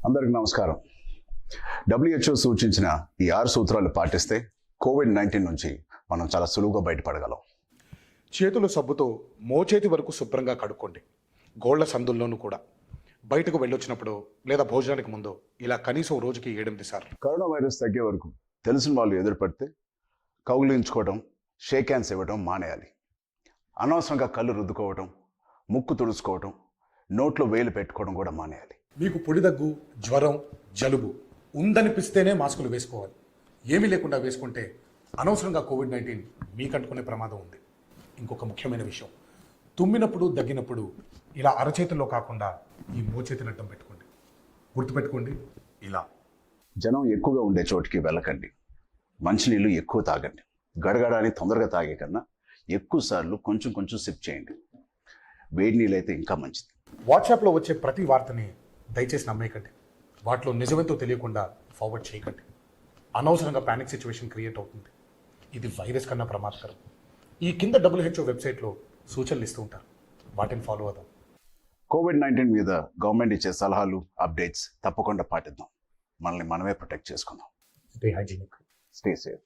అందరికి నమస్కారం. WHO సూచించిన ఈ 6 సూత్రాలు పాటిస్తే COVID-19 నుంచి మనం చాలా సులువుగా బయటపడగలం. చేతులు సబ్బుతో మోచేతి వరకు శుభ్రంగా కడుక్కోండి. గోళ్ల సందుల్లోనూ కూడా. బయటకు వెళ్ళొచ్చినప్పుడు లేదా భోజనానికి ముందు ఇలా కనీసం రోజుకి 7-8 సార్లు. కరోనా వైరస్ తగ్గే వరకు తెలిసిన వాళ్ళు ఎదురుపడితే కౌగిలించుకోవడం, షేక్ హ్యాండ్స్ ఇవ్వడం మానేయాలి. అనవసరంగా కళ్ళు రుద్దుకోవడం, ముక్కు తుడుచుకోవడం, నోట్లో వేలు పెట్టుకోవడం కూడా మానేయాలి. మీకు పొడి దగ్గు, జ్వరం, జలుబు ఉందనిపిస్తేనే మాస్కులు వేసుకోవాలి. ఏమీ లేకుండా వేసుకుంటే అనవసరంగా COVID-19 మీకు అంటుకునే ప్రమాదం ఉంది. ఇంకొక ముఖ్యమైన విషయం, తుమ్మినప్పుడు దగ్గినప్పుడు ఇలా అరచేతిలో కాకుండా ఈ మోచేతిని అడ్డం పెట్టుకోండి. గుర్తుపెట్టుకోండి, ఇలా. జనం ఎక్కువగా ఉండే చోటికి వెళ్ళకండి. మంచినీళ్ళు ఎక్కువ తాగండి. గడగడాన్ని తొందరగా తాగే కన్నా ఎక్కువ సార్లు కొంచెం కొంచెం సిప్ చేయండి. వేడి నీళ్ళు అయితే ఇంకా మంచిది. వాట్సాప్లో వచ్చే ప్రతి వార్తని దయచేసి నమ్మేయకండి. వాటిలో నిజమేంతో తెలియకుండా ఫార్వర్డ్ చేయకండి. అనవసరంగా పానిక్ సిచ్యువేషన్ క్రియేట్ అవుతుంది. ఇది వైరస్ కన్నా ప్రమాదకరం. ఈ కింద WHO వెబ్సైట్లో సూచనలు ఇస్తూ ఉంటారు, వాటిని ఫాలో అవుదాం. COVID-19 మీద గవర్నమెంట్ ఇచ్చే సలహాలు, అప్డేట్స్ తప్పకుండా పాటిద్దాం. మనల్ని మనమే ప్రొటెక్ట్ చేసుకుందాం. Stay hygienic, stay safe.